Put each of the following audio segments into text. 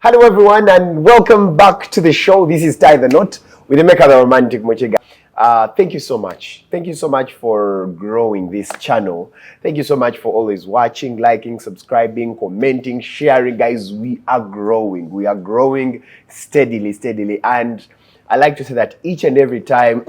Hello everyone and welcome back to the show. This is Tie the Knot with Emeka the Romantic Mochega. Thank you so much. Thank you so much for growing this channel. Thank you so much for always watching, liking, subscribing, commenting, sharing. Guys, we are growing. We are growing steadily. And I like to say that each and every time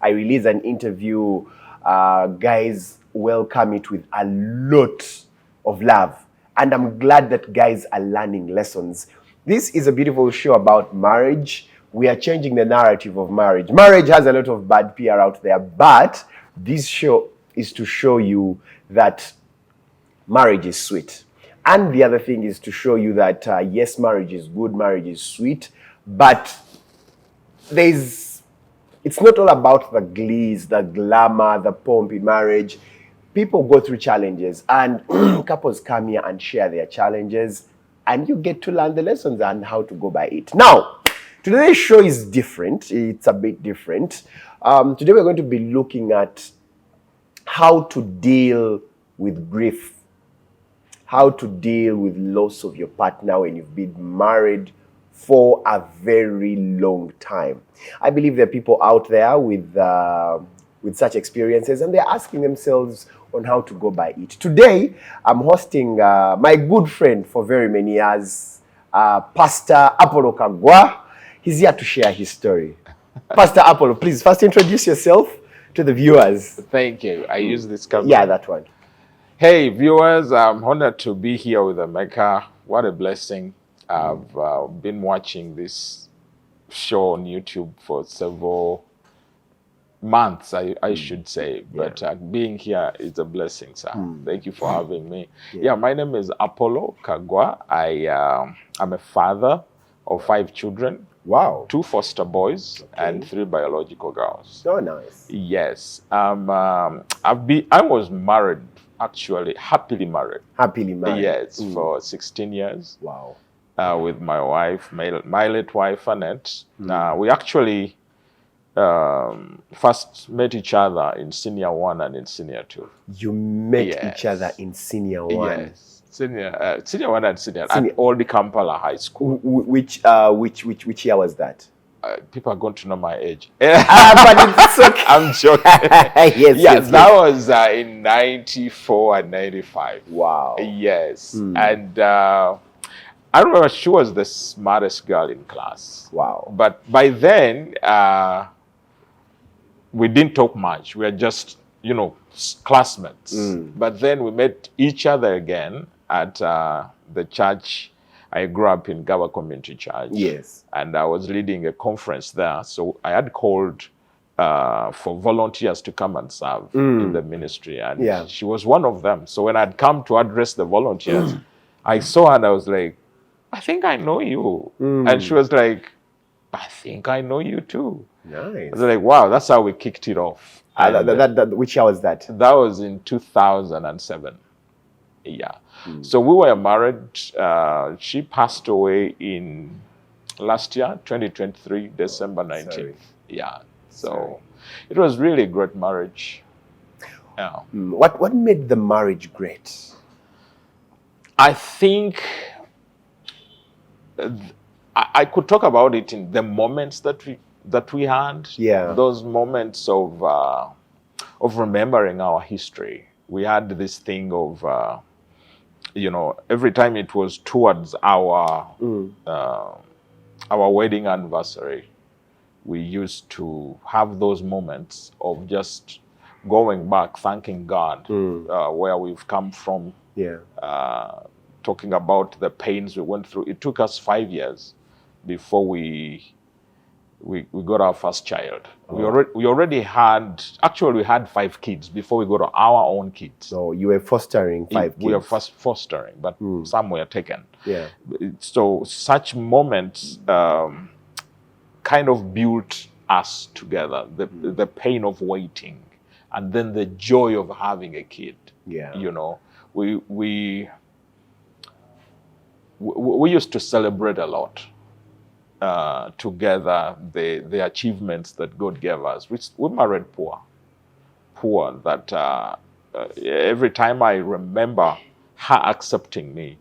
I release an interview, guys welcome it with a lot of love. And I'm glad that guys are learning lessons. This is a beautiful show about marriage. We are changing the narrative of marriage. Marriage has a lot of bad PR out there, but this show is to show you that marriage is sweet. And the other thing is to show you that, yes, marriage is good, marriage is sweet, but it's not all about the glees, the glamour, the pomp in marriage. People go through challenges and couples come here and share their challenges and you get to learn the lessons and how to go by it. Now, today's show is different. It's a bit different. Today we're going to be looking at how to deal with grief, how to deal with loss of your partner when you've been married for a very long time. I believe there are people out there with such experiences and they're asking themselves on how to go by it. Today, I'm hosting my good friend for very many years, Pastor Apollo Kaggwa. He's here to share his story. Pastor Apollo, please first introduce yourself to the viewers. Thank you. I use this camera. Yeah, that one. Hey, viewers, I'm honored to be here with Emeka. What a blessing. I've been watching this show on YouTube for several months, I should say, but being here is a blessing, sir. Thank you for having me. Yeah, my name is Apollo Kaggwa. I'm a father of 5 children. Wow. 2 foster boys and 3 biological girls. So nice. Yes. I was married, actually, happily married. Happily married. Yes, for 16 years. Wow. With my wife, my late wife, Anette. We actually first met each other in senior 1 and in senior 2. You met each other in senior 1. Yes, senior 1 and senior at Old Kampala High School. Which year was that? People are going to know my age. But it's okay. I'm joking. yes, that was in 94 and 95. Wow. Yes, and I remember she was the smartest girl in class. Wow. But by then, we didn't talk much. We were just, classmates. But then we met each other again at the church. I grew up in Kaggwa Community Church. Yes. And I was leading a conference there. So I had called for volunteers to come and serve in the ministry. And she was one of them. So when I'd come to address the volunteers, I saw her and I was like, I think I know you. And she was like, I think I know you too. Nice. I was like, wow, that's how we kicked it off. Which year was that? That was in 2007. Yeah. So we were married. She passed away in last year, 2023, December 19th. Sorry. Yeah. So it was really a great marriage. Yeah. What made the marriage great? I think I could talk about it in the moments that we had. Yeah. Those moments of remembering our history. We had this thing of every time it was towards our wedding anniversary, we used to have those moments of just going back, thanking God where we've come from. Yeah. Talking about the pains we went through. It took us 5 years before we got our first child. Oh. We already had 5 kids before we got our own kids. So you were fostering 5 kids. We were first fostering, but some were taken. Yeah. So such moments kind of built us together. The pain of waiting, and then the joy of having a kid. Yeah. We used to celebrate a lot together the achievements that God gave us. We married poor. That every time I remember her accepting me,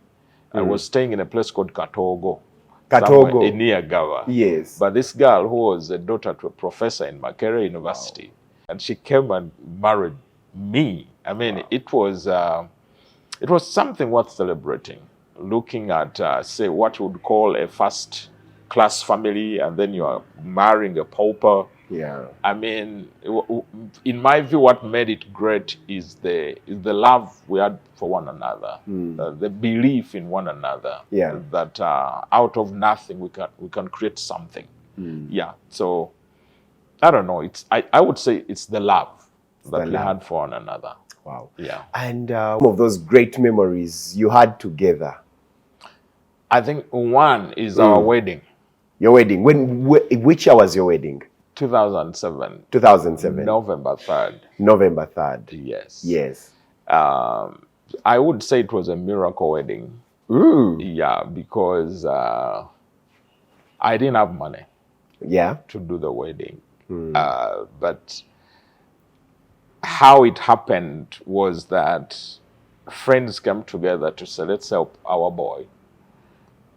I was staying in a place called Katogo, Katogo. somewhere near Gawa. Yes. But this girl who was a daughter to a professor in Makerere University, and she came and married me. I mean, it was something worth celebrating. Looking at, say, what you would call a first-class family, and then you are marrying a pauper. Yeah. I mean, in my view, what made it great is the love we had for one another, the belief in one another. Yeah. That out of nothing we can create something. Yeah. So I don't know. I would say it's the love that we had for one another. Wow. Yeah. And some of those great memories you had together. I think one is our wedding. Your wedding. Which year was your wedding? 2007. 2007. November 3rd. November 3rd. Yes. Yes. I would say it was a miracle wedding. Yeah, because I didn't have money. Yeah. To do the wedding. But how it happened was that friends came together to say, let's help our boy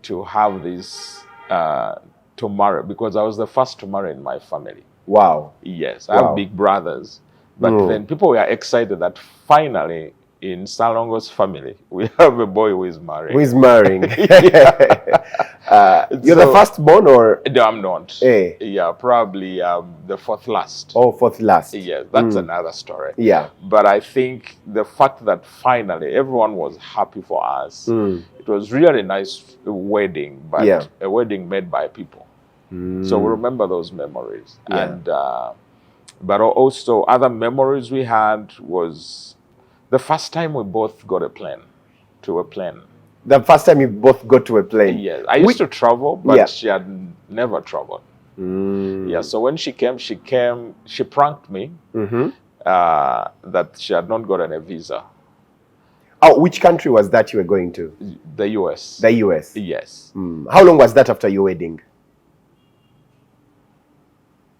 to have this, to marry, because I was the first to marry in my family. Wow. Yes, I have big brothers. But then people were excited that finally in Salongo's family, we have a boy who is marrying. Who is marrying? You're the firstborn, or? No, I'm not. Hey. Yeah, probably the fourth last. Oh, fourth last. Yes, that's another story. Yeah. But I think the fact that finally everyone was happy for us, it was really a nice wedding, but a wedding made by people. So we remember those memories. Yeah. And but also other memories we had was the first time we both got a plane. The first time you both got to a plane? Yes. I used to travel, but she had never traveled. Yeah, so when she came, she pranked me that she had not gotten a visa. Oh, which country was that you were going to? The US. The US? Yes. How long was that after your wedding?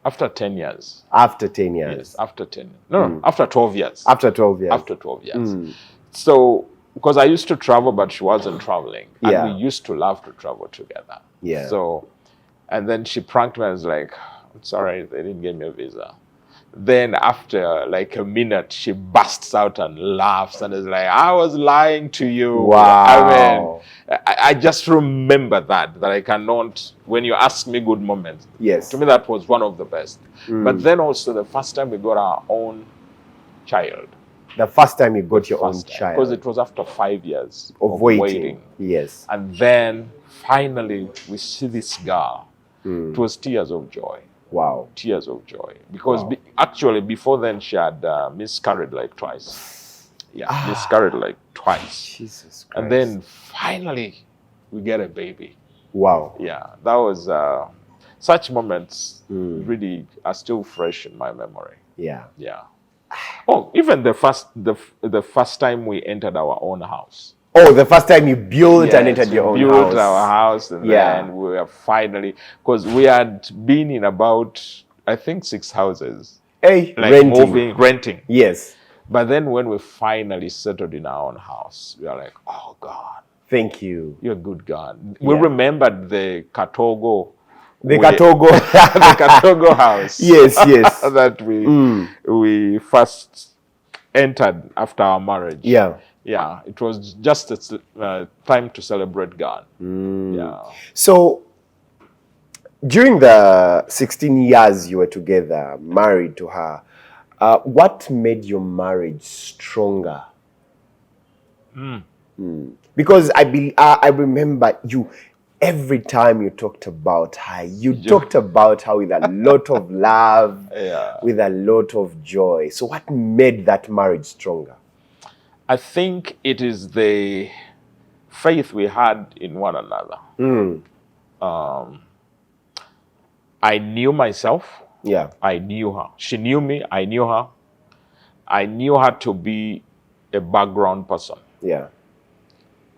After 10 years. After 10 years? Yes, after 10 years. No, after 12 years. After 12 years? After 12 years. So, because I used to travel, but she wasn't traveling. And we used to love to travel together. Yeah. So, and then she pranked me. I was like, it's all right, they didn't give me a visa. Then after like a minute, she bursts out and laughs and is like, I was lying to you. Wow. I mean, I just remember that I cannot, when you ask me good moments. Yes. To me, that was one of the best. But then also the first time we got our own child. The first time you got your own child. Because it was after 5 years of waiting. Yes. And then finally we see this girl. It was tears of joy. Wow. Tears of joy. Because actually before then she had miscarried like twice. Yeah, miscarried like twice. Jesus Christ. And then finally we get a baby. Wow. Yeah, that was, such moments really are still fresh in my memory. Yeah. Yeah. Oh, even the first time we entered our own house. Oh, the first time you built and entered your own house. Built our house, and then we were finally, because we had been in about, I think, 6 houses. Hey, like renting. Yes. But then when we finally settled in our own house, we were like, oh God. Thank you. You're a good God. We remembered the Katogo. The Katogo. The Katogo house. Yes, yes. That we first entered after our marriage. Yeah. Yeah, it was just a time to celebrate God. Yeah. So, during the 16 years you were together, married to her, what made your marriage stronger? Because I remember you, every time you talked about her, you talked about her with a lot of love, with a lot of joy. So what made that marriage stronger? I think it is the faith we had in one another. I knew myself. Yeah. I knew her. She knew me. I knew her. I knew her to be a background person. Yeah.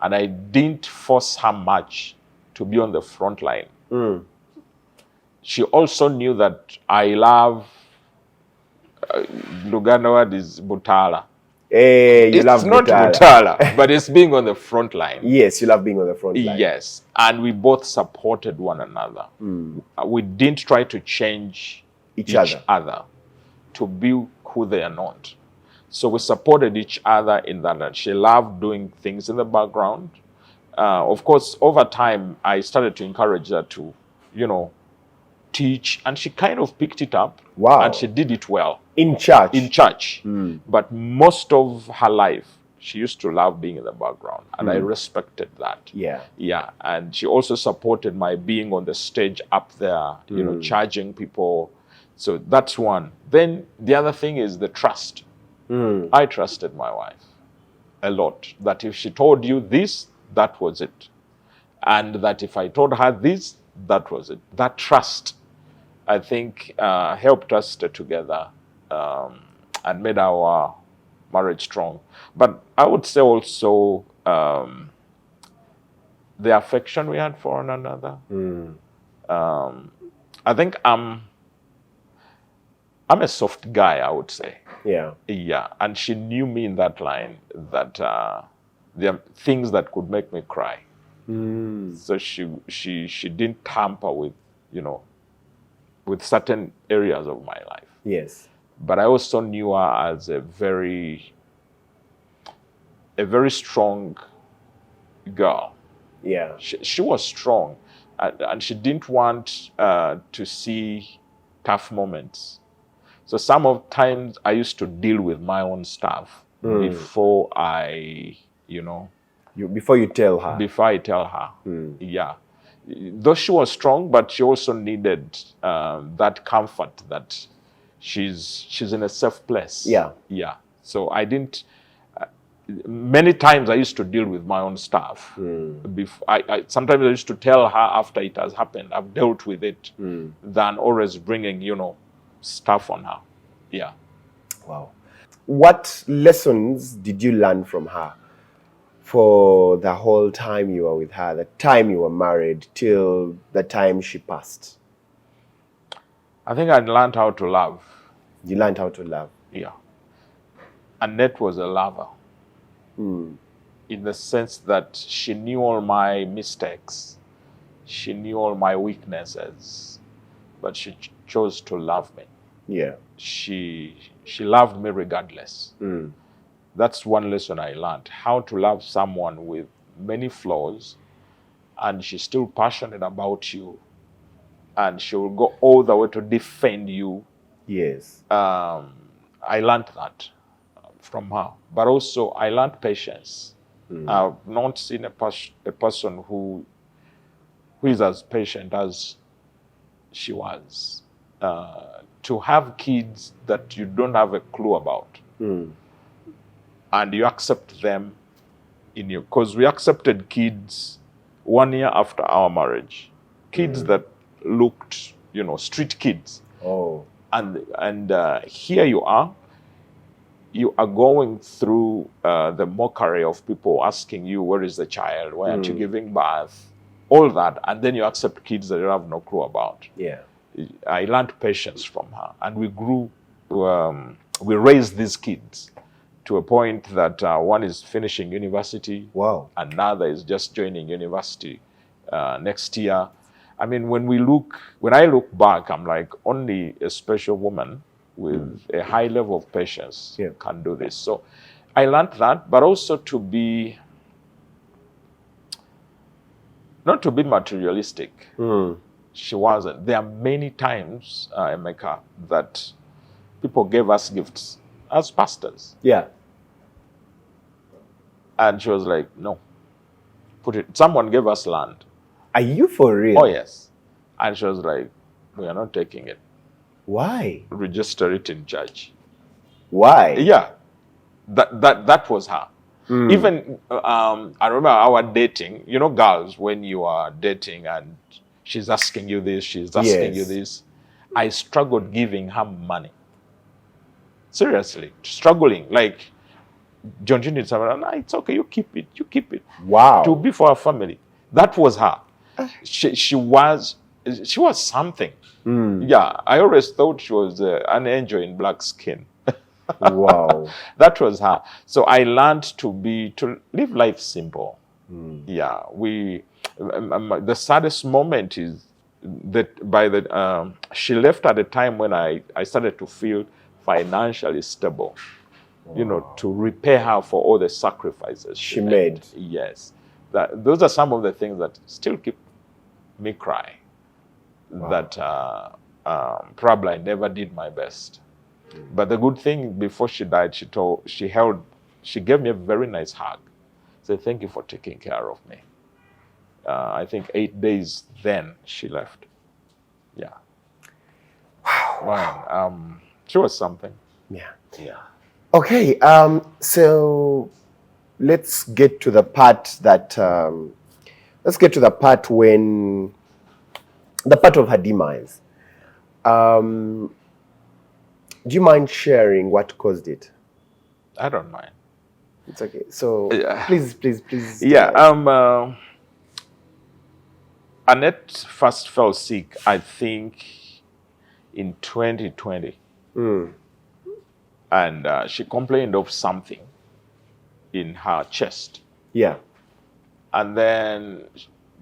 And I didn't force her much to be on the front line. She also knew that I love, Lugano word is Butala. You It's love not Mutala. Mutala, but it's being on the front line. Yes, you love being on the front line. Yes, and we both supported one another. We didn't try to change Each each other to be who they are not. So we supported each other in that. And she loved doing things in the background. Of course, over time, I started to encourage her to, teach, and she kind of picked it up. Wow. And she did it well. In church? In church. But most of her life, she used to love being in the background, and I respected that. Yeah. Yeah, and she also supported my being on the stage up there, charging people. So that's one. Then the other thing is the trust. I trusted my wife a lot, that if she told you this, that was it. And that if I told her this, that was it. That trust, I think, helped us stay together and made our marriage strong. But I would say also the affection we had for one another. I think I'm a soft guy, I would say. Yeah. Yeah, and she knew me in that line, that there are things that could make me cry. So she didn't tamper with, with certain areas of my life. Yes. But I also knew her as a very strong girl. Yeah. She was strong, and she didn't want to see tough moments. So sometimes I used to deal with my own stuff before I, before you tell her. Before I tell her. Yeah. Though she was strong, but she also needed that comfort that she's in a safe place. Yeah. Yeah. So I didn't. Many times I used to deal with my own stuff. Sometimes I used to tell her after it has happened, I've dealt with it, than always bringing, stuff on her. Yeah. Wow. What lessons did you learn from her for the whole time you were with her, the time you were married till the time she passed? I think I learned how to love. You learned how to love? Yeah. Annette was a lover. In the sense that she knew all my mistakes. She knew all my weaknesses. But she chose to love me. Yeah. She loved me regardless. That's one lesson I learned. How to love someone with many flaws, and she's still passionate about you, and she will go all the way to defend you. Yes. I learned that from her. But also I learned patience. I've not seen a person who is as patient as she was. To have kids that you don't have a clue about, and you accept them because we accepted kids 1 year after our marriage, kids that looked, street kids. Oh. And here you are going through the mockery of people asking you, where is the child? Why aren't you giving birth? All that, and then you accept kids that you have no clue about. Yeah. I learned patience from her, and we grew. We raised these kids to a point that one is finishing university. Wow. Another is just joining university next year. I mean, when I look back, I'm like, only a special woman with a high level of patience can do this. So I learned that, but also not to be materialistic. She wasn't. There are many times, Emeka, that people gave us gifts as pastors. Yeah. And she was like, no, someone gave us land. Are you for real? Oh, yes. And she was like, we are not taking it. Why? Register it in church. Why? Yeah. That was her. Even, I remember our dating, girls, when you are dating and she's asking you this, she's asking you this. I struggled giving her money. Seriously, struggling. Like, John, you need something. No, it's okay, you keep it. Wow. To be for our family. That was her. She was something. Yeah, I always thought she was an angel in black skin. Wow. That was her. So I learned to live life simple. Yeah, the saddest moment is that she left at a time when I started to feel financially stable. You know, to repay her for all the sacrifices she made. Yes, those are some of the things that still keep me cry. That probably I never did my best. But the good thing, before she died, she gave me a very nice hug. Said, "Thank you for taking care of me." I think 8 days then she left. Yeah. Wow. She was something. Yeah. Yeah. Okay. So let's get to the part that when the part of her demise. Do you mind sharing what caused it? I don't mind. It's okay. So Yeah. please. Yeah. Annette first fell sick, I think, in 2020. And she complained of something in her chest. Yeah. And then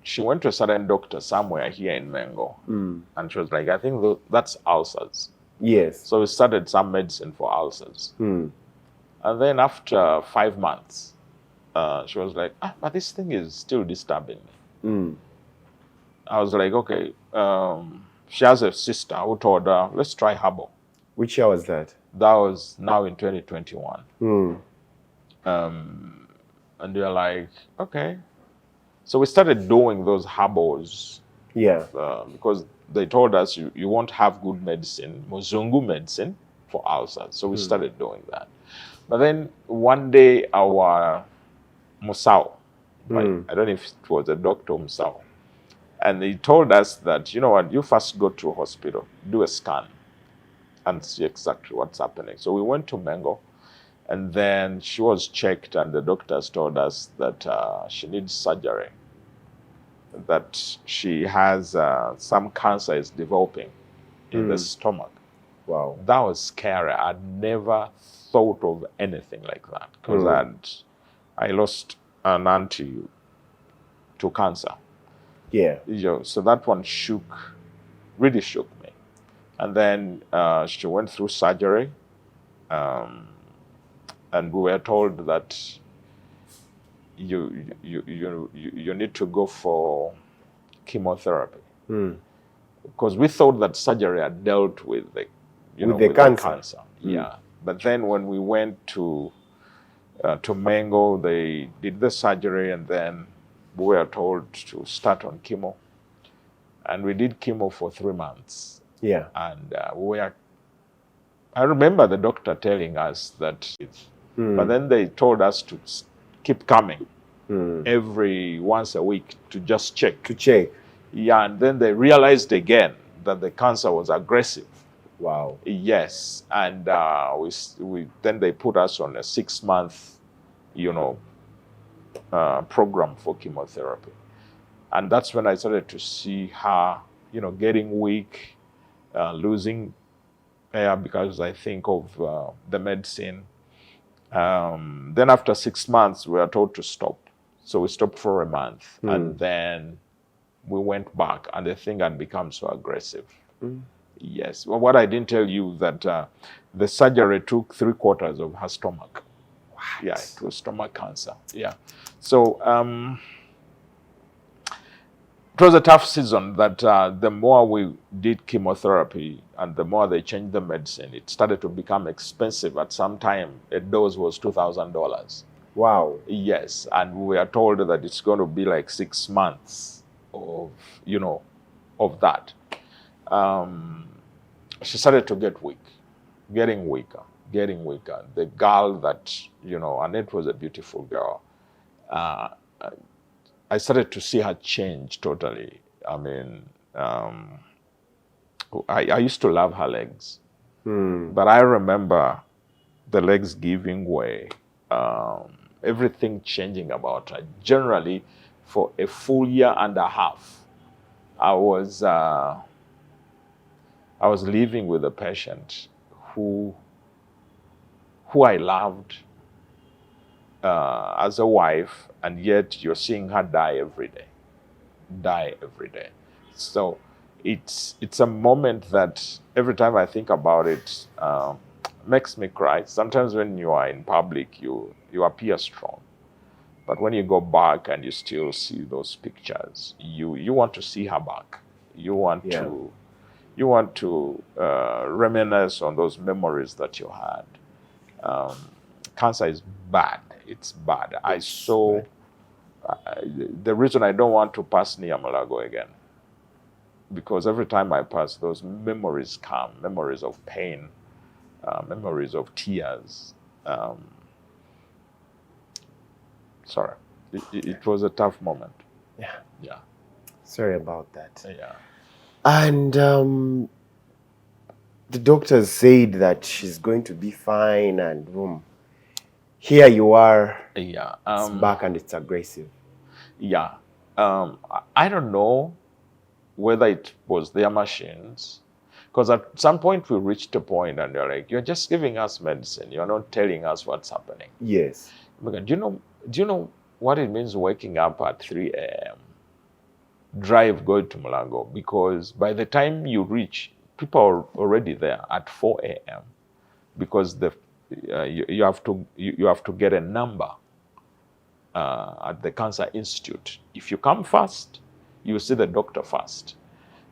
she went to a certain doctor somewhere here in Mengo. And she was like, I think that's ulcers. Yes. So we started some medicine for ulcers. And then after 5 months, she was like, but this thing is still disturbing me. I was like, okay. She has a sister who told her, let's try herbal. Which year was that? That was now in 2021. And we were like, okay. So we started doing those herbals. Yeah. Because they told us you won't have good medicine, Muzungu medicine, for ulcers. So we started doing that. But then one day our Musao, I don't know if it was a doctor Musao, and he told us that, you know what, you first go to hospital, do a scan, and see exactly what's happening. So we went to Mengo, and then she was checked, and the doctors told us that she needs surgery, that she has some cancer is developing in the stomach. Wow. That was scary. I'd never thought of anything like that, because I lost an auntie to cancer. Yeah. So that one really shook me. And then she went through surgery, and we were told that you need to go for chemotherapy, because we thought that surgery had dealt with the cancer. Yeah, but then when we went to Mango, they did the surgery, and then we were told to start on chemo, and we did chemo for 3 months. Yeah. And I remember the doctor telling us that, but then they told us to keep coming every once a week to just check. Yeah, and then they realized again that the cancer was aggressive. Wow. Yes, and then they put us on a 6-month, program for chemotherapy, and that's when I started to see her, getting weak, losing air because I think of the medicine. Then after 6 months, we were told to stop, so we stopped for a month, and then we went back, and the thing had become so aggressive. Yes. Well, what I didn't tell you that the surgery took 3/4 of her stomach. What? Yeah, it was stomach cancer. Yeah. So it was a tough season. That the more we did chemotherapy and the more they changed the medicine, it started to become expensive. At some time, a dose was $2,000. Wow. Yes, and we were told that it's going to be like 6 months of that. She started to get weak, getting weaker. The girl that, Annette was a beautiful girl. I started to see her change totally. I mean, I used to love her legs, but I remember the legs giving way, everything changing about her. Generally, for a full year and a half, I was living with a patient who who I loved as a wife, and yet you're seeing her die every day. So it's a moment that every time I think about it, makes me cry. Sometimes when you are in public, you appear strong, but when you go back and you still see those pictures, you want to see her back. You want to reminisce on those memories that you had. Cancer is bad. It's bad. The reason I don't want to pass near Malago again, because every time I pass, those memories come, memories of pain, memories of tears. Sorry, it was a tough moment. Yeah. Sorry about that. Yeah. And the doctors said that she's going to be fine, and boom, here you are. Yeah. It's back and it's aggressive. Yeah. I don't know whether it was their machines, because at some point we reached a point and they're like, you're just giving us medicine. You're not telling us what's happening. Yes. Because do you know what it means waking up at 3 a.m., drive, go to Mulango? Because by the time you reach, people are already there at 4 a.m. because you have to get a number at the Cancer Institute. If you come first, you see the doctor first.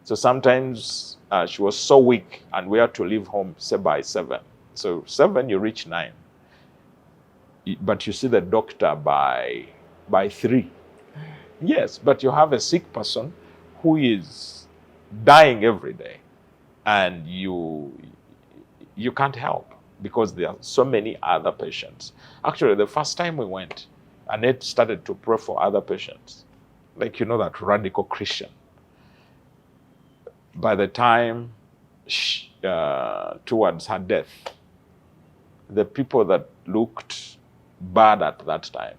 So sometimes she was so weak and we had to leave home, say, by 7. So 7, you reach 9. But you see the doctor by 3. Yes, but you have a sick person who is dying every day, and you can't help because there are so many other patients. Actually, the first time we went, Anette started to pray for other patients, like, that radical Christian. By the time towards her death, the people that looked bad at that time,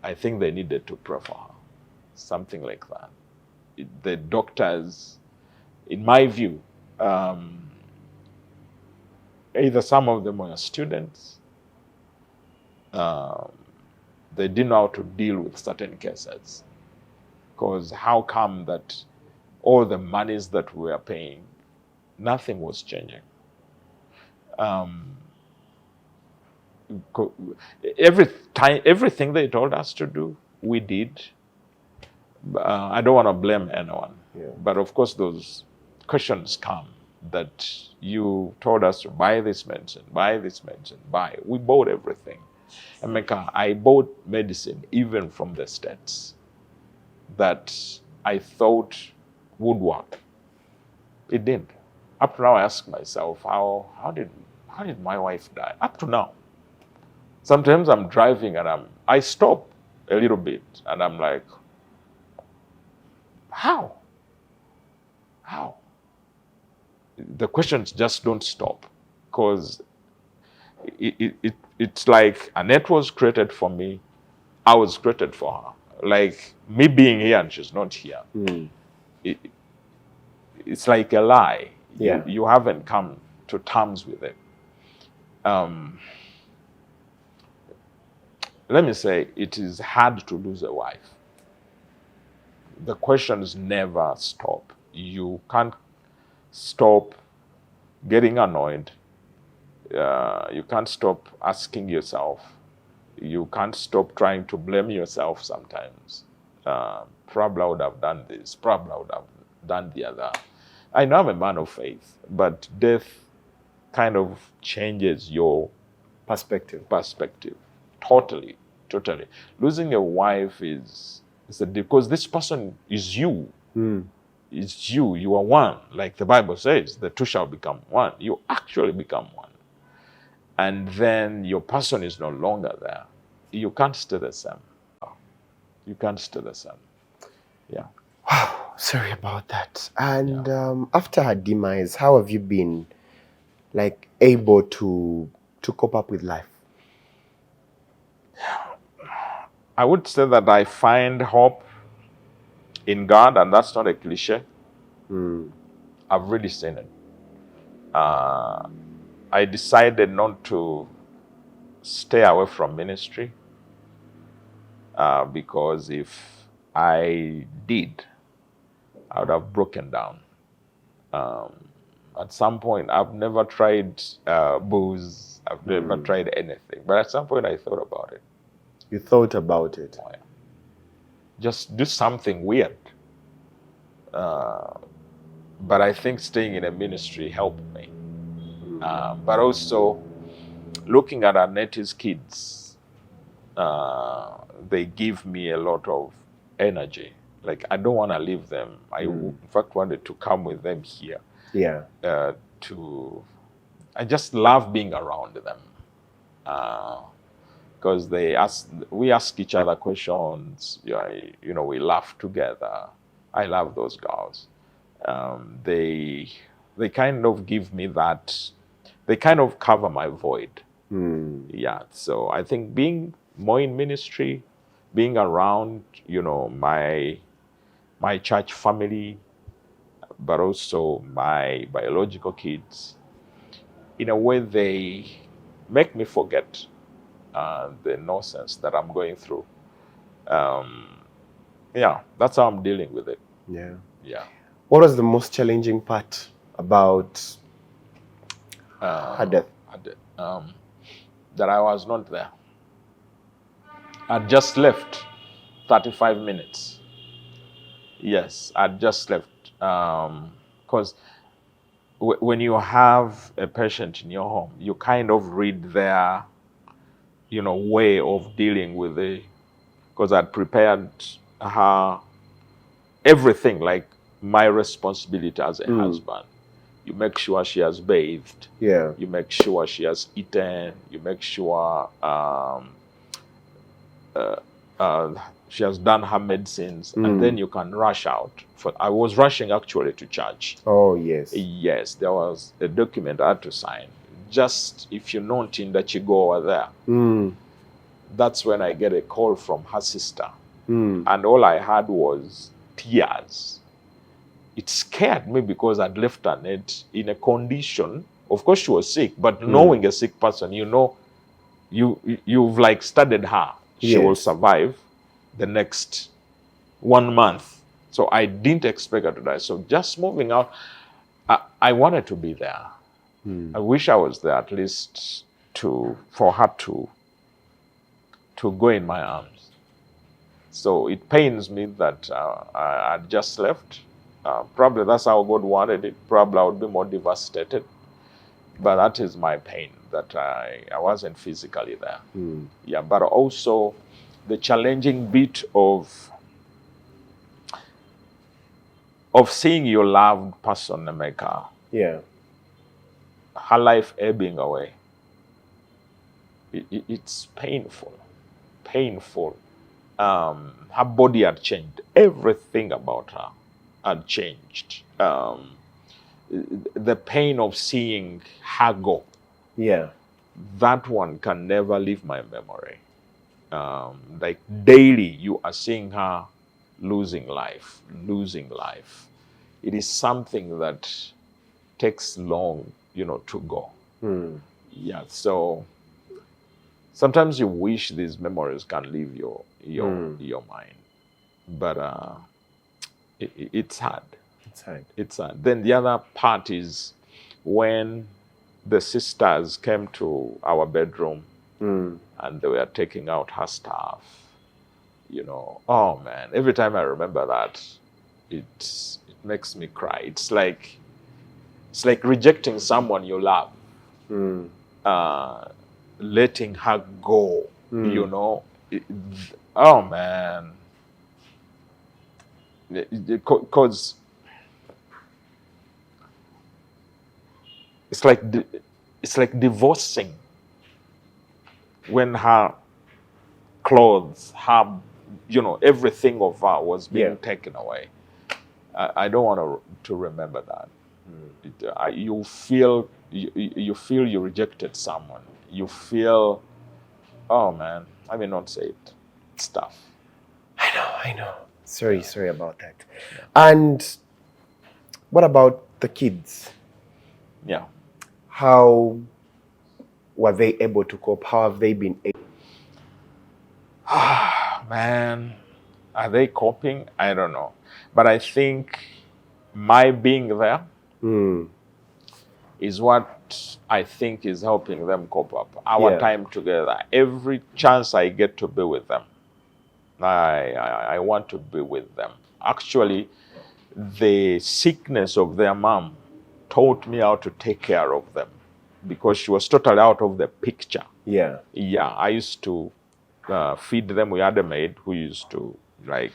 I think they needed to pray for her, something like that. The doctors, in my view, either some of them were students, they didn't know how to deal with certain cases. Because how come that all the monies that we were paying, nothing was changing? Everything they told us to do, we did. I don't want to blame anyone. Yeah. But of course, those questions come that you told us to buy this medicine, buy. We bought everything. Emeka, I bought medicine even from the States that I thought would work. It didn't. Up to now, I ask myself, how did my wife die? Up to now. Sometimes I'm driving and I stop a little bit and I'm like, how? The questions just don't stop, because it's like Annette was created for me, I was created for her. Like me being here and she's not here. It's like a lie. Yeah. You haven't come to terms with it. Let me say, it is hard to lose a wife. The questions never stop. You can't stop getting annoyed. You can't stop asking yourself. You can't stop trying to blame yourself sometimes. Probably I would have done this. Probably I would have done the other. I know I'm a man of faith, but death kind of changes your Perspective. Totally. Losing a wife is because this person is you. It's you. You are one. Like the Bible says, the two shall become one. You actually become one. And then your person is no longer there. You can't stay the same. Yeah. Wow, sorry about that. And after her demise, how have you been, like, able to cope up with life? I would say that I find hope in God, and that's not a cliche. I've really seen it. I decided not to stay away from ministry because if I did, I would have broken down. At some point, I've never tried booze. I've never tried anything. But at some point, I thought about it. You thought about it. Oh, yeah. Just do something weird. But I think staying in a ministry helped me. But also, looking at Anette's kids, they give me a lot of energy. Like, I don't want to leave them. I, in fact, wanted to come with them here. Yeah. I just love being around them. Because we ask each other questions. You know, we laugh together. I love those girls. They kind of give me that. They kind of cover my void. Yeah. So I think being more in ministry, being around, you know, my church family, but also my biological kids, in a way, they make me forget the nonsense that I'm going through. Yeah, that's how I'm dealing with it. Yeah. Yeah. What was the most challenging part about her death? That I was not there. I'd just left 35 minutes. Yes, I'd just left. Because when you have a patient in your home, you kind of read their, you know, way of dealing with it. Because I'd prepared her everything, like my responsibility as a husband. You make sure she has bathed. Yeah. You make sure she has eaten. You make sure she has done her medicines, and then you can rush out. I was rushing actually to church. Oh, yes. Yes, there was a document I had to sign. Just if you're not in that you go over there. That's when I get a call from her sister. And all I had was tears. It scared me because I'd left Anette in a condition. Of course, she was sick, but knowing a sick person, you know, you've like studied her. She will survive the next 1 month. So I didn't expect her to die. So just moving out, I wanted to be there. I wish I was there at least for her to go in my arms. So it pains me that I just left. Probably that's how God wanted it. Probably I would be more devastated. But that is my pain, that I wasn't physically there. Yeah, but also the challenging bit of seeing your loved person, Emeka, her life ebbing away. It's painful. Her body had changed. Everything about her had changed. The pain of seeing her go, that one can never leave my memory. Like daily, you are seeing her losing life. It is something that takes long, you know, to go. Yeah, so sometimes you wish these memories can leave your mind, but it's hard. It's hard. Then the other part is when the sisters came to our bedroom and they were taking out her stuff. You know, oh man! Every time I remember that, it makes me cry. It's like rejecting someone you love. Letting her go, you know. Oh man, because it's like divorcing when her clothes, her, you know, everything of her was being taken away. I don't want to remember that. You feel you rejected someone. You feel, oh man, I may not say it. It's tough. I know. Sorry about that. And what about the kids? Yeah. How were they able to cope? How have they been able? Man, are they coping? I don't know. But I think my being there is what I think is helping them cope up. Our time together. Every chance I get to be with them, I want to be with them. Actually, the sickness of their mom taught me how to take care of them because she was totally out of the picture. Yeah. I used to feed them. We had a maid who used to like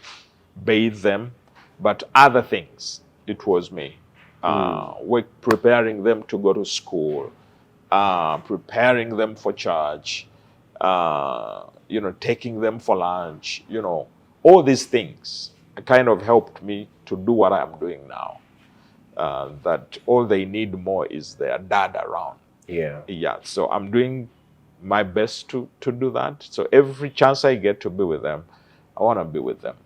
bathe them, but other things, it was me. We're preparing them to go to school, preparing them for church, taking them for lunch, all these things kind of helped me to do what I'm doing now. That all they need more is their dad around. So I'm doing my best to do that. So every chance I get to be with them, I want to be with them.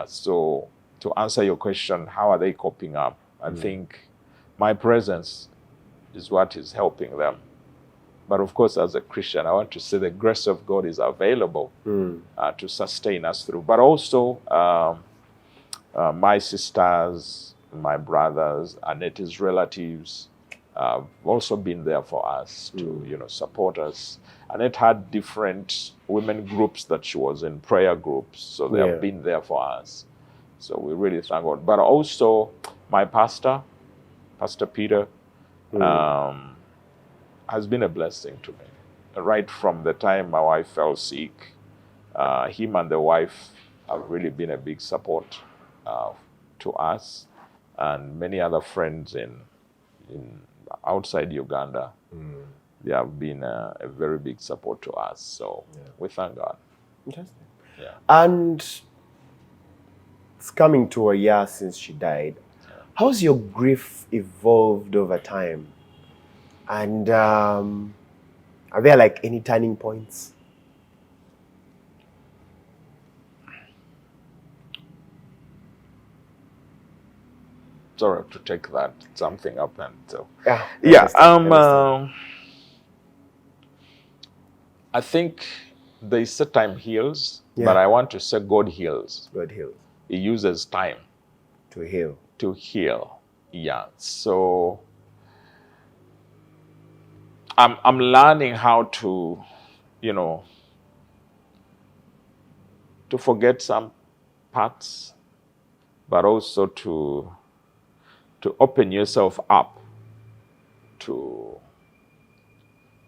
So to answer your question, how are they coping up? I think my presence is what is helping them. But of course, as a Christian, I want to say the grace of God is available to sustain us through. But also, my sisters, my brothers, Annette's relatives, also been there for us to, support us. Annette had different women groups that she was in, prayer groups, so they have been there for us. So we really thank God. But also, my pastor, Pastor Peter, has been a blessing to me. Right from the time my wife fell sick, him and the wife have really been a big support to us, and many other friends in outside Uganda. They have been a very big support to us. So we thank God. Interesting. And it's coming to a year since she died. How's your grief evolved over time? And are there like any turning points? Sorry to take that something up and so. I think they say time heals, but I want to say God heals. God heals. He uses time to heal. To heal. So I'm learning how to, to forget some parts, but also to open yourself up to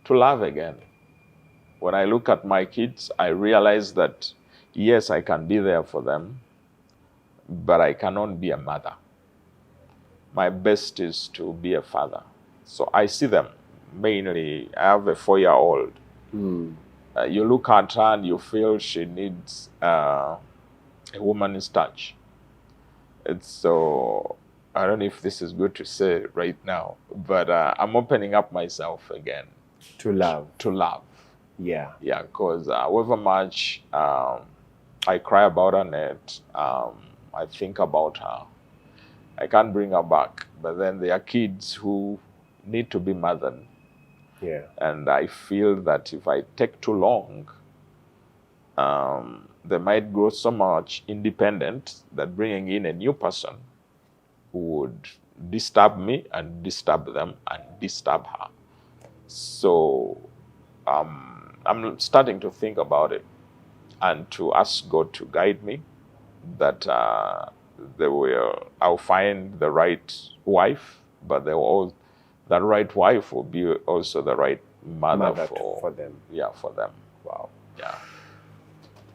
love again. When I look at my kids, I realize that, yes, I can be there for them, but I cannot be a mother. My best is to be a father. So I see them mainly. I have a 4-year-old. You look at her and you feel she needs a woman's touch. So I don't know if this is good to say right now, but I'm opening up myself again. To love. To love. Because however much I cry about Annette, I think about her. I can't bring her back, but then there are kids who need to be mothered. And I feel that if I take too long, they might grow so much independent that bringing in a new person would disturb me and disturb them and disturb her. So I'm starting to think about it and to ask God to guide me, that I'll find the right wife, but that right wife will be also the right mother for them. For them. Wow.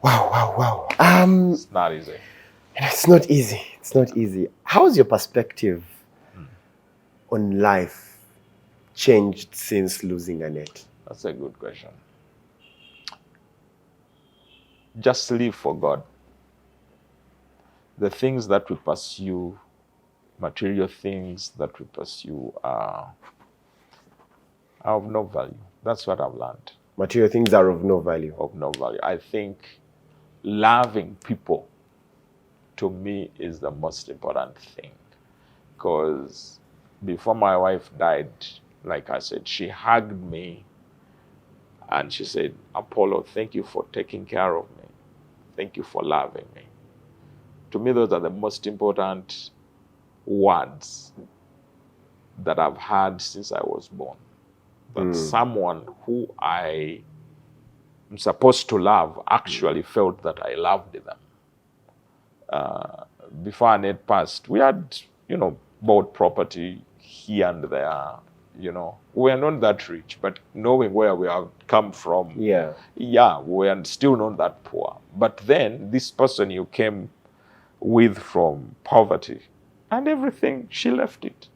Wow. It's not easy. It's not easy. It's not easy. How's your perspective on life changed since losing Annette? That's a good question. Just live for God. The things that we pursue, material things that we pursue, are of no value. That's what I've learned. Material things are of no value. Of no value. I think loving people, to me, is the most important thing. Because before my wife died, like I said, she hugged me And she said, Apollo, thank you for taking care of me. Thank you for loving me. To me, those are the most important words that I've had since I was born. That someone who I am supposed to love actually felt that I loved them. Before Annette passed, we had, bought property here and there. We are not that rich, but knowing where we have come from, we are still not that poor. But then this person you came with from poverty, and everything, she left it.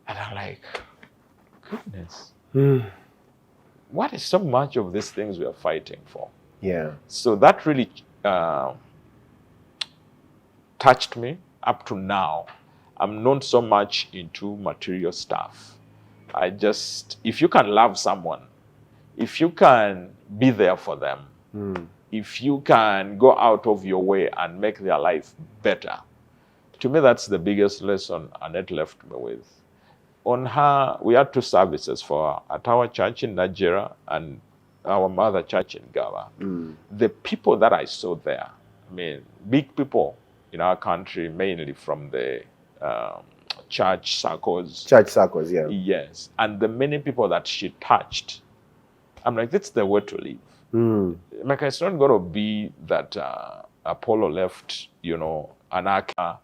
And I'm like, goodness, what is so much of these things we are fighting for? Yeah. So that really touched me. Up to now, I'm not so much into material stuff. If you can love someone, if you can be there for them, if you can go out of your way and make their life better, to me, that's the biggest lesson Annette left me with. On her, we had 2 services for her, at our church in Nigeria and our mother church in Ghana. The people that I saw there, big people in our country, mainly from the church circles. Church circles, yeah. Yes. And the many people that she touched, I'm like, that's the way to live. Like, it's not going to be that Apollo left, an acre.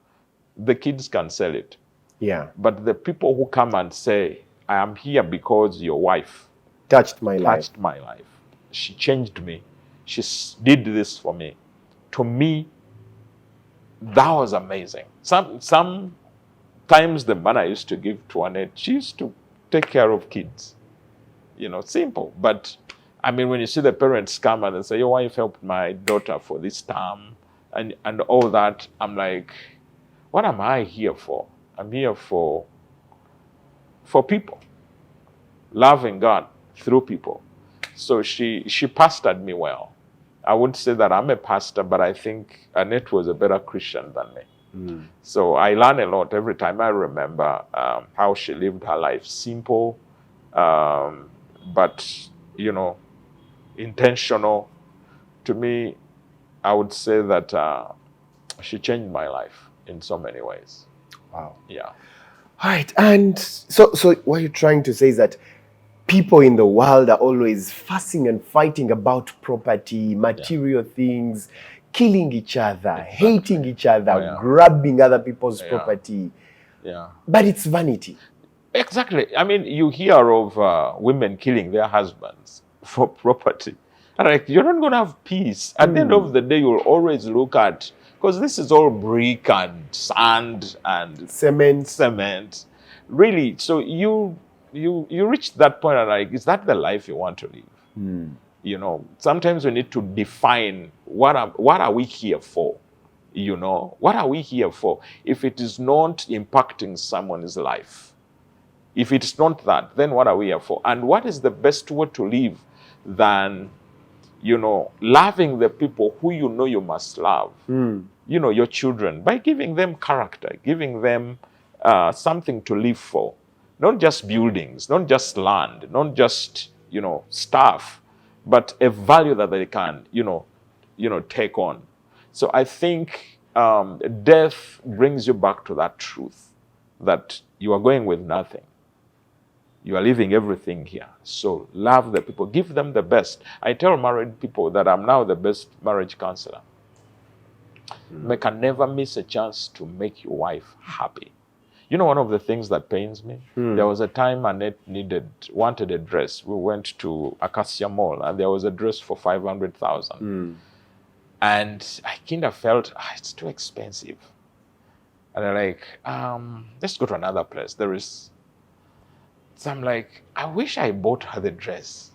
The kids can sell it. Yeah. But the people who come and say, I am here because your wife touched my life. She changed me. She did this for me. To me, that was amazing. Sometimes the man I used to give to Annette, she used to take care of kids. Simple. But, when you see the parents come and they say, your wife helped my daughter for this term and all that, I'm like, what am I here for? I'm here for people. Loving God through people. So she pastored me well. I wouldn't say that I'm a pastor, but I think Annette was a better Christian than me. So I learn a lot every time I remember how she lived her life. Simple, but, intentional. To me, I would say that she changed my life in so many ways. Wow. Yeah. All right. And so what you're trying to say is that people in the world are always fussing and fighting about property, material things, killing each other, hating each other, grabbing other people's property. Yeah. But it's vanity. Exactly. You hear of women killing their husbands for property. And you're not going to have peace. At the end of the day, you'll always look at, because this is all brick and sand and cement. Really, so you reach that point and is that the life you want to live? Sometimes we need to define what are we here for? What are we here for? If it is not impacting someone's life, if it's not that, then what are we here for? And what is the best way to live than loving the people who you must love? Your children, by giving them character, giving them something to live for. Not just buildings, not just land, not just, stuff, but a value that they can, take on. So I think death brings you back to that truth, that you are going with nothing. You are leaving everything here. So love the people, give them the best. I tell married people that I'm now the best marriage counselor. You can never miss a chance to make your wife happy. One of the things that pains me, there was a time Annette wanted a dress. We went to Acacia Mall and there was a dress for 500,000. And I kind of felt, it's too expensive. And I'm like, let's go to another place. So I'm like, I wish I bought her the dress.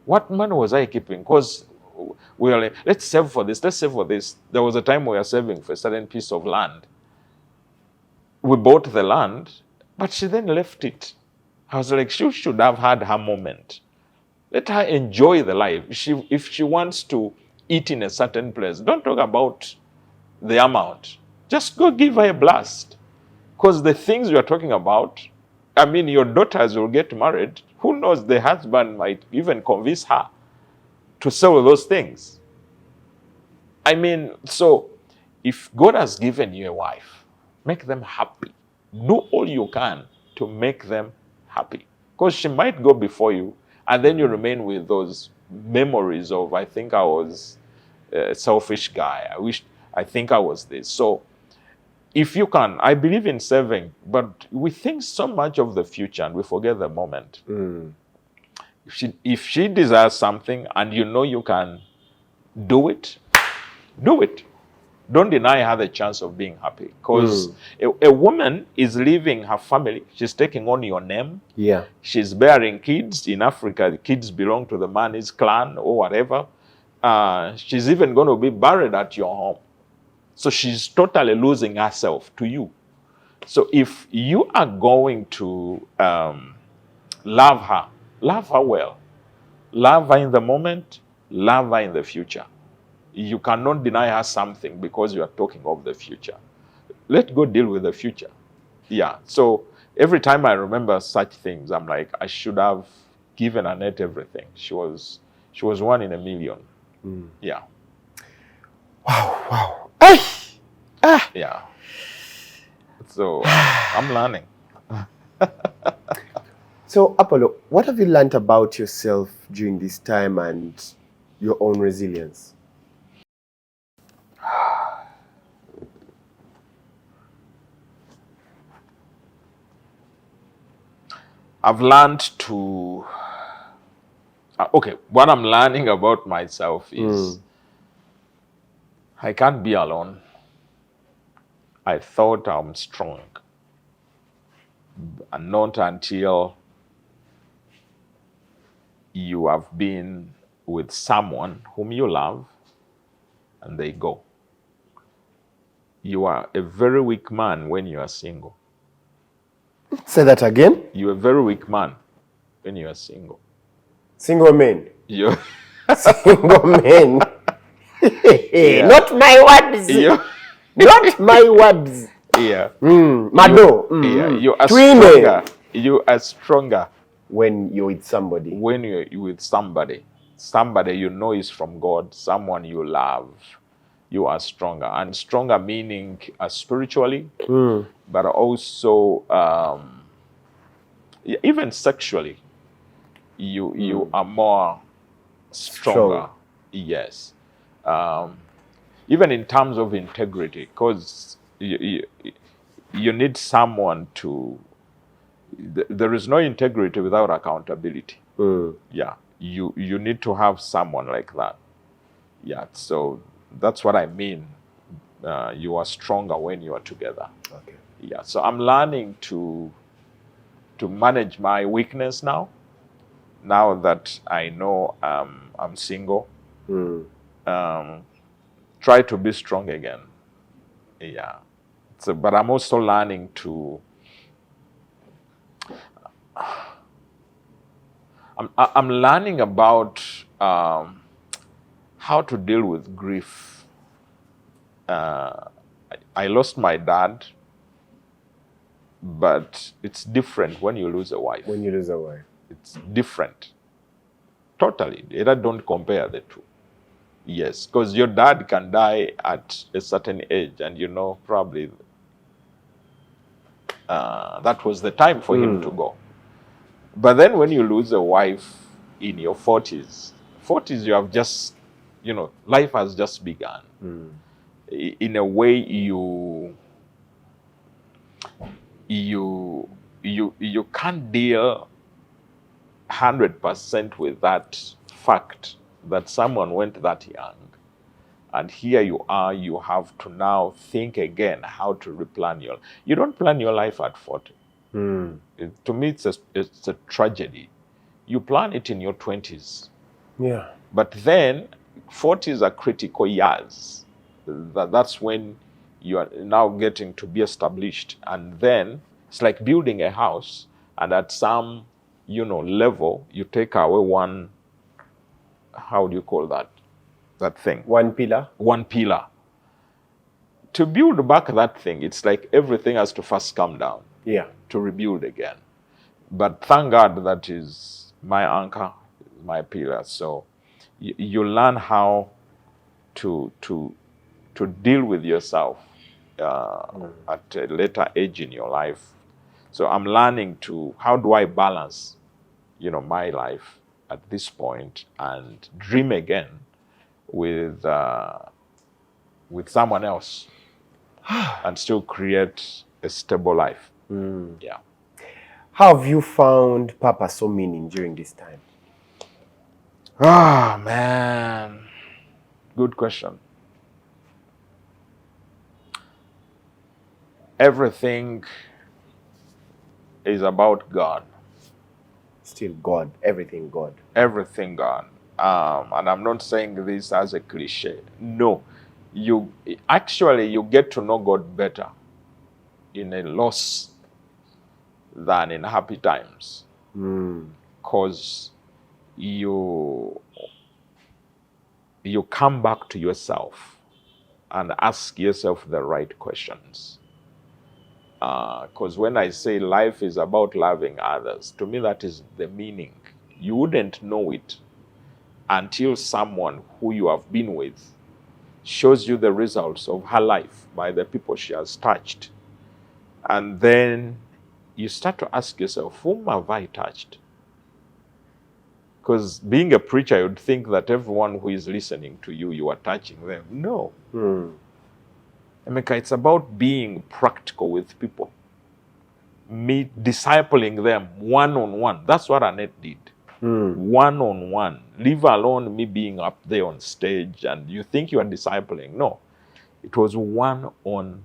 What money was I keeping? Because we were like, let's save for this, let's save for this. There was a time we were saving for a certain piece of land. We bought the land, but she then left it. I was like, she should have had her moment. Let her enjoy the life. If she wants to eat in a certain place, don't talk about the amount. Just go give her a blast. Because the things you are talking about, your daughters will get married Who knows, the husband might even convince her to sell those things. I mean, so if God has given you a wife, make them happy. Do all you can to make them happy. Because she might go before you, and then you remain with those memories of, I think I was a selfish guy. I think I was this. So if you can, I believe in serving, but we think so much of the future and we forget the moment. If she desires something and you know you can do it, do it. Don't deny her the chance of being happy. Because a woman is leaving her family. She's taking on your name. Yeah. She's bearing kids. In Africa, the kids belong to the man's clan or whatever. She's even going to be buried at your home. So she's totally losing herself to you. So if you are going to love her well. Love her in the moment. Love her in the future. You cannot deny her something because you are talking of the future. Let God deal with the future. Yeah. So every time I remember such things, I'm like, I should have given Annette everything. She was one in a million. Yeah. Wow. Yeah. So I'm learning. So Apollo, what have you learned about yourself during this time and your own resilience? I've learned to... okay, what I'm learning about myself is I can't be alone. I thought I'm strong. And not until you have been with someone whom you love and they go. You are a very weak man when you are single. Say that again. You're a very weak man when you are single. Single men. You're Single men. Yeah. Not my words. Yeah. Not my words. Yeah. Mado. Yeah. You are Twine. stronger. You are stronger when you're with somebody. when you're with somebody. Somebody you know is from God. Someone you love. You are stronger. And stronger meaning spiritually, but also even sexually. You are more stronger. Yes. Even in terms of integrity, because you need someone to... There is no integrity without accountability. Yeah. You need to have someone like that. Yeah. So that's what I mean. You are stronger when you are together. Okay. Yeah. So I'm learning to manage my weakness now. Now that I know I'm single, try to be strong again. Yeah. So, but I'm also learning to... I'm learning about how to deal with grief. I lost my dad, but it's different when you lose a wife. When you lose a wife. It's different. Totally. I don't compare the two. Yes, because your dad can die at a certain age, and probably that was the time for him to go. But then when you lose a wife in your 40s, you have just, life has just begun. In a way, you can't deal 100% with that fact that someone went that young. And here you are, you have to now think again how to replan you don't plan your life at 40. To me, it's a tragedy. You plan it in your 20s. Yeah. But then 40s are critical years. That's when you are now getting to be established. And then it's like building a house. And at some, level, you take away one, how do you call that thing? One pillar? One pillar. To build back that thing, it's like everything has to first come down. Yeah. To rebuild again. But thank God that is my anchor, my pillar. So you learn how to deal with yourself at a later age in your life. So I'm learning how do I balance, my life at this point and dream again with someone else and still create a stable life. Yeah. How have you found purpose or meaning during this time? Ah, man. Good question. Everything is about God. Still God, everything God. Everything God. And I'm not saying this as a cliche. No. You get to know God better in a loss than in happy times. Because you come back to yourself and ask yourself the right questions. Because when I say life is about loving others, to me that is the meaning. You wouldn't know it until someone who you have been with shows you the results of her life by the people she has touched. And then you start to ask yourself, whom have I touched? Because being a preacher, you'd think that everyone who is listening to you, you are touching them. No. Emeka, it's about being practical with people. Me discipling them one-on-one. That's what Anette did. One-on-one. Leave alone me being up there on stage and you think you are discipling. No. It was one-on-one.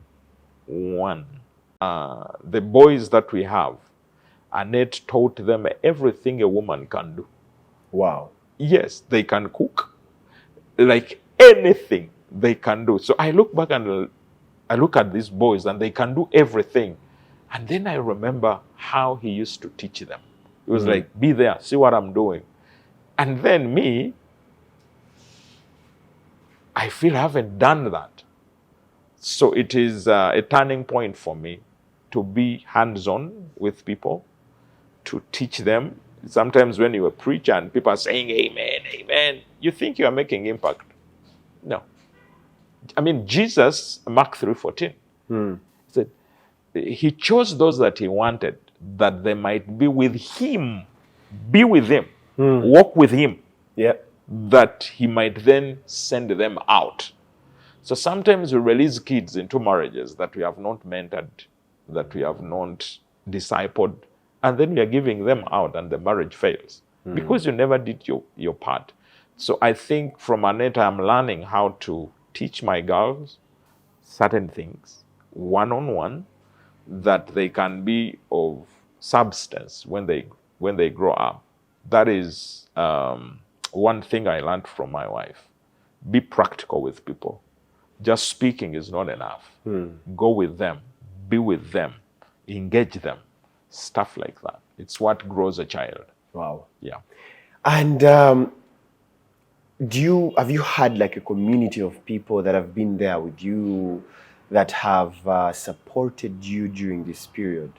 The boys that we have, Anette taught them everything a woman can do. Wow. Yes, they can cook. Like anything they can do. So I look back and I look at these boys and they can do everything. And then I remember how he used to teach them. It was like, be there, see what I'm doing. And then me, I feel I haven't done that. So it is a turning point for me to be hands-on with people, to teach them. Sometimes when you're a preacher and people are saying, amen, amen, you think you are making impact. No. I mean, Jesus, Mark 3:14, said, he chose those that he wanted, that they might be with him, walk with him, that he might then send them out. So sometimes we release kids into marriages that we have not mentored, that we have not discipled, and then we are giving them out and the marriage fails because you never did your part. So I think from Anette, I'm learning how to teach my girls certain things one-on-one that they can be of substance when they grow up. That is one thing I learned from my wife. Be practical with people. Just speaking is not enough. Go with them, be with them, engage them, stuff like that. It's what grows a child. Wow. Yeah. And have you had like a community of people that have been there with you, that have supported you during this period?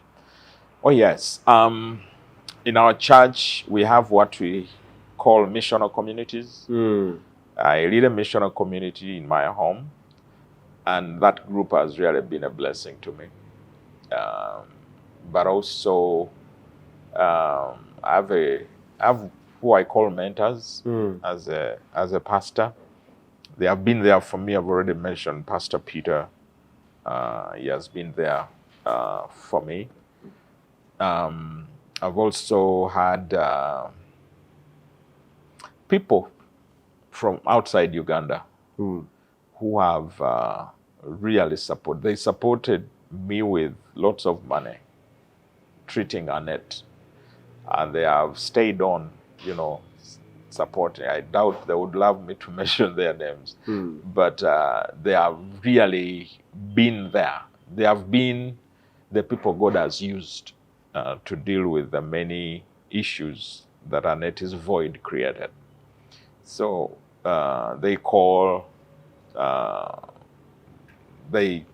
Oh, yes. In our church, we have what we call missional communities. I lead a missional community in my home, and that group has really been a blessing to me. But also, I have who I call mentors as a pastor. They have been there for me. I've already mentioned Pastor Peter. He has been there for me. I've also had people from outside Uganda who have really supported. They supported me with lots of money, treating Anette. And they have stayed on, supporting. I doubt they would love me to mention their names. But they have really been there. They have been the people God has used to deal with the many issues that Anette's void created. So they call, they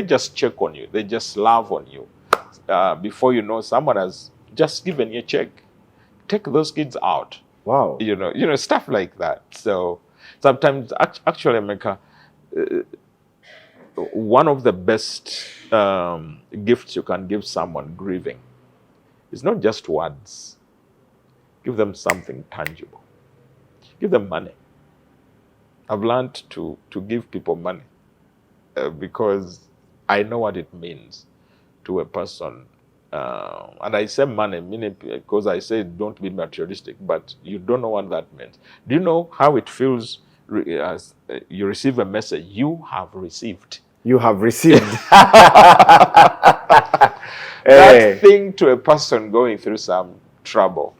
just check on you. They just love on you. Before you know, someone has just given you a check. Take those kids out. Wow. Stuff like that. So sometimes, actually, America, one of the best gifts you can give someone grieving is not just words. Give them something tangible. Give them money. I've learned to give people money because I know what it means to a person. And I say money, meaning because I say don't be materialistic, but you don't know what that means. Do you know how it feels as you receive a message? You have received. You have received. That thing to a person going through some trouble,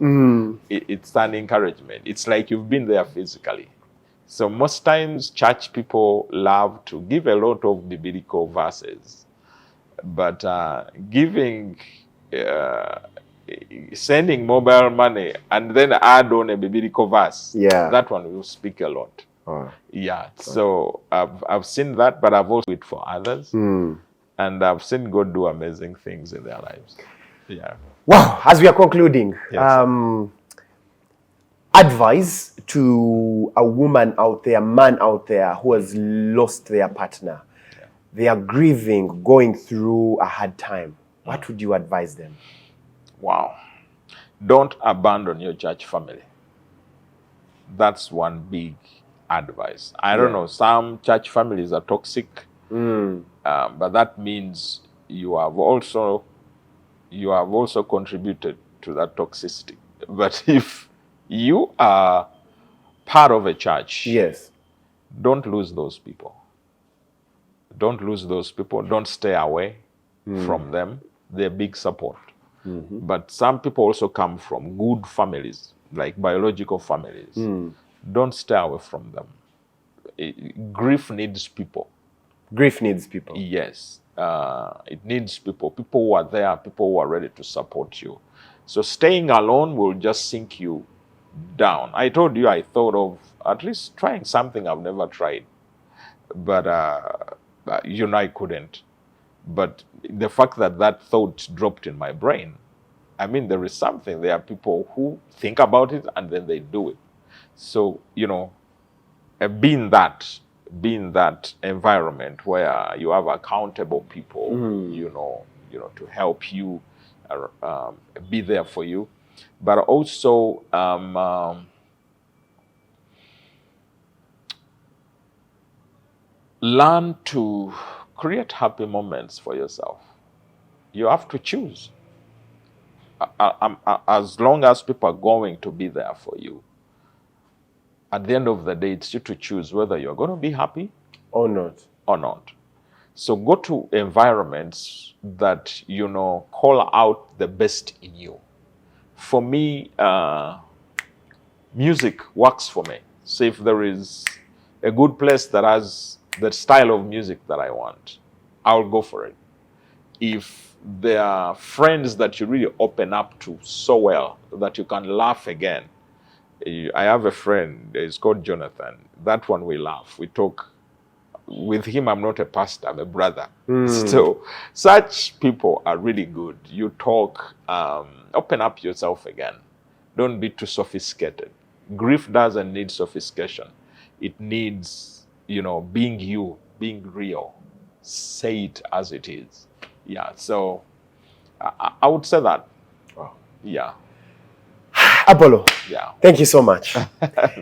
it's an encouragement. It's like you've been there physically. So most times church people love to give a lot of biblical verses, but giving, sending mobile money and then add on a biblical verse, that one will speak a lot. So I've seen that, but I've also done it for others, and I've seen God do amazing things in their lives. Wow. As we are concluding, advice to a woman out there, man out there who has lost their partner. They are grieving, going through a hard time. What would you advise them? Wow. Don't abandon your church family. That's one big advice. I don't know, some church families are toxic, but that means you have also contributed to that toxicity. But if you are part of a church, don't lose those people. Don't lose those people. Don't stay away from them. They're big support. But some people also come from good families, like biological families. Don't stay away from them. Grief needs people. Grief needs people. Yes. It needs people. People who are there, people who are ready to support you. So staying alone will just sink you down. I told you I thought of at least trying something I've never tried. But, I couldn't. But the fact that thought dropped in my brain, I mean, there is something. There are people who think about it and then they do it. So, being that environment where you have accountable people, to help you, be there for you, but also learn to create happy moments for yourself. You have to choose. As long as people are going to be there for you, at the end of the day, it's you to choose whether you're going to be happy or not. So go to environments that, call out the best in you. For me, music works for me. So if there is a good place that has the style of music that I want, I'll go for it. If there are friends that you really open up to so well that you can laugh again. I have a friend, it's called Jonathan. That one we laugh. We talk. With him, I'm not a pastor, I'm a brother. So such people are really good. You talk, open up yourself again. Don't be too sophisticated. Grief doesn't need sophistication. It needs, being you, being real. Say it as it is. So I would say that. Wow. Apollo, thank you so much.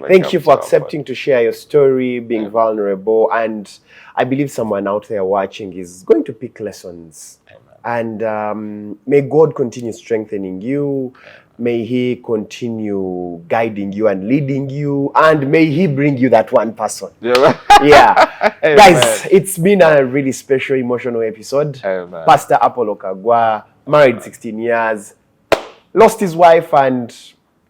Thank you for accepting to share your story, being vulnerable, and I believe someone out there watching is going to pick lessons. And may God continue strengthening you. May He continue guiding you and leading you, and may He bring you that one person. Guys, it's been a really special, emotional episode. Pastor Apollo Kaggwa, married 16 years, lost his wife, and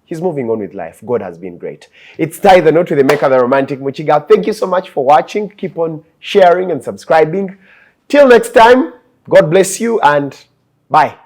he's moving on with life. God has been great. It's Tie the Knot with the Maker, the Romantic Muchiga. Thank you so much for watching. Keep on sharing and subscribing. Till next time, God bless you and bye.